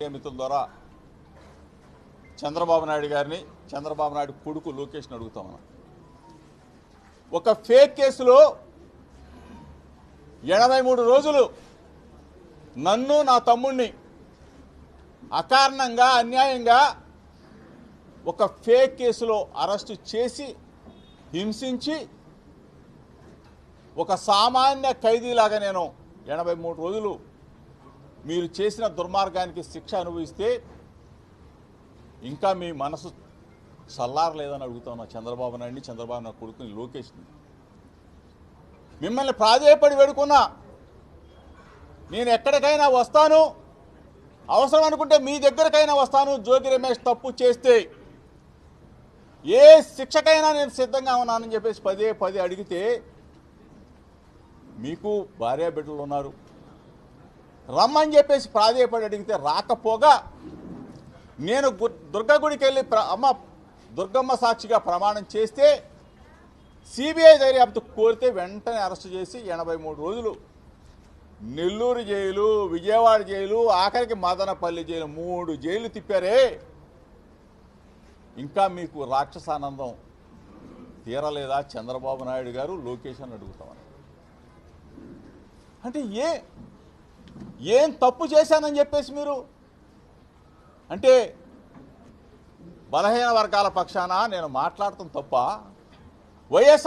మిత్రుల ద్వారా చంద్రబాబు నాయుడు గారిని చంద్రబాబు నాయుడు కొడుకు లోకేష్ని అడుగుతామన్నా. ఒక ఫేక్ కేసులో 83 రోజులు నన్ను నా తమ్ముడిని అకారణంగా అన్యాయంగా ఒక ఫేక్ కేసులో అరెస్టు చేసి హింసించి ఒక సామాన్య ఖైదీలాగా నేను 83 రోజులు మీరు చేసిన దుర్మార్గానికి శిక్ష అనుభవిస్తే ఇంకా మీ మనసు చల్లారలేదని అడుగుతున్నా చంద్రబాబు నాయుడిని, చంద్రబాబు నాయుడు కొడుకుని లోకేష్ని. మిమ్మల్ని ప్రాధేయపడి వేడుకున్నా, నేను ఎక్కడికైనా వస్తాను, అవసరం అనుకుంటే మీ దగ్గరకైనా వస్తాను, జోగి రమేష్ తప్పు చేస్తే ఏ శిక్షకైనా నేను సిద్ధంగా ఉన్నానని చెప్పేసి పదే పదే అడిగితే మీకు భార్య బిడ్డలు ఉన్నారు, రమ్మని చెప్పేసి ప్రాధేయపడి అడిగితే రాకపోగా నేను దుర్గగుడికి వెళ్ళి అమ్మ దుర్గమ్మ సాక్షిగా ప్రమాణం చేస్తే సిబిఐ దర్యాప్తు కోరితే వెంటనే అరెస్టు చేసి 83 రోజులు నెల్లూరు జైలు, విజయవాడ జైలు, ఆఖరికి మదనపల్లి జైలు 3 జైలు తిప్పారే. ఇంకా మీకు రాక్షసానందం తీరలేదా చంద్రబాబు నాయుడు గారు, లోకేష్ అని అడుగుతామని. అంటే ఏం తప్పు చేశానని చెప్పేసి మీరు అంటే బలహీన వర్గాల పక్షాన నేను మాట్లాడటం తప్ప వైఎస్ఆర్